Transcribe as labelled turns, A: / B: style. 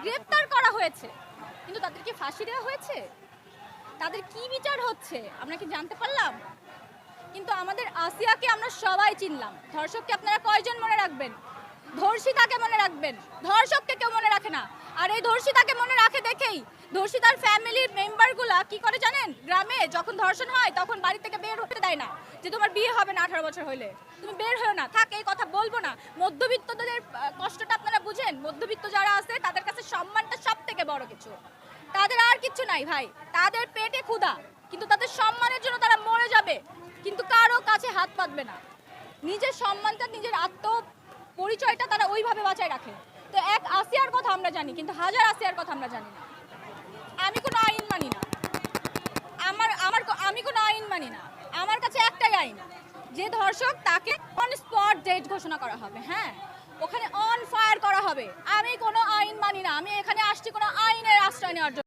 A: গ্রেফতার করা হয়েছে, কিন্তু তাদেরকে ফাঁসি দেওয়া হয়েছে? তাদের কি বিচার হচ্ছে আমরা কি জানতে পারলাম? কিন্তু আমাদের আসিয়াকে আমরা সবাই চিনলাম। ধর্ষককে আপনারা কয়জন মনে রাখবেন? ধর্ষিতাকে মনে রাখবেন, ধর্ষককে কেউ মনে রাখে না। আর এই ধর্ষিতাকে মনে রাখে দেখেই ধর্ষিতার ফ্যামিলির মেম্বারগুলা কি করে জানেন? গ্রামে যখন ধর্ষণ হয় তখন বাড়ি থেকে বের হতে দেয় না, যে তোমার বিয়ে হবে না 18 বছর হলে, তুমি বের হও না, থাক, এই কথা বলবো না। মধ্যবিত্তদের কষ্টটা আপনারা বুঝেন? মধ্যবিত্ত যারা আছে তাদের কাছে সম্মানটা সব থেকে বড় কিছু। তাদের আর কিচ্ছু নাই ভাই, তাদের পেটে ক্ষুধা, কিন্তু তাদের সম্মানের জন্য তারা মরে যাবে, কিন্তু কারো কাছে হাত পাতবে না। নিজের সম্মানটা, নিজের আত্ম পরিচয়টা তারা ওইভাবে বাঁচায় রাখে। তো এক আসিয়ার কথা আমরা জানি, কিন্তু হাজার আসিয়ার কথা আমরা জানি না। আমি কোনো আইন মানি না, আমি কোনো আইন মানি না। আমার কাছে একটাই আইন, যে ধর্ষক তাকে অন স্পট ডেট ঘোষণা করা হবে, হ্যাঁ, ওখানে অন ফায়ার করা হবে। আমি কোনো আইন মানি না, আমি এখানে আসছি কোনো আইনের আশ্রয় নেওয়ার জন্য।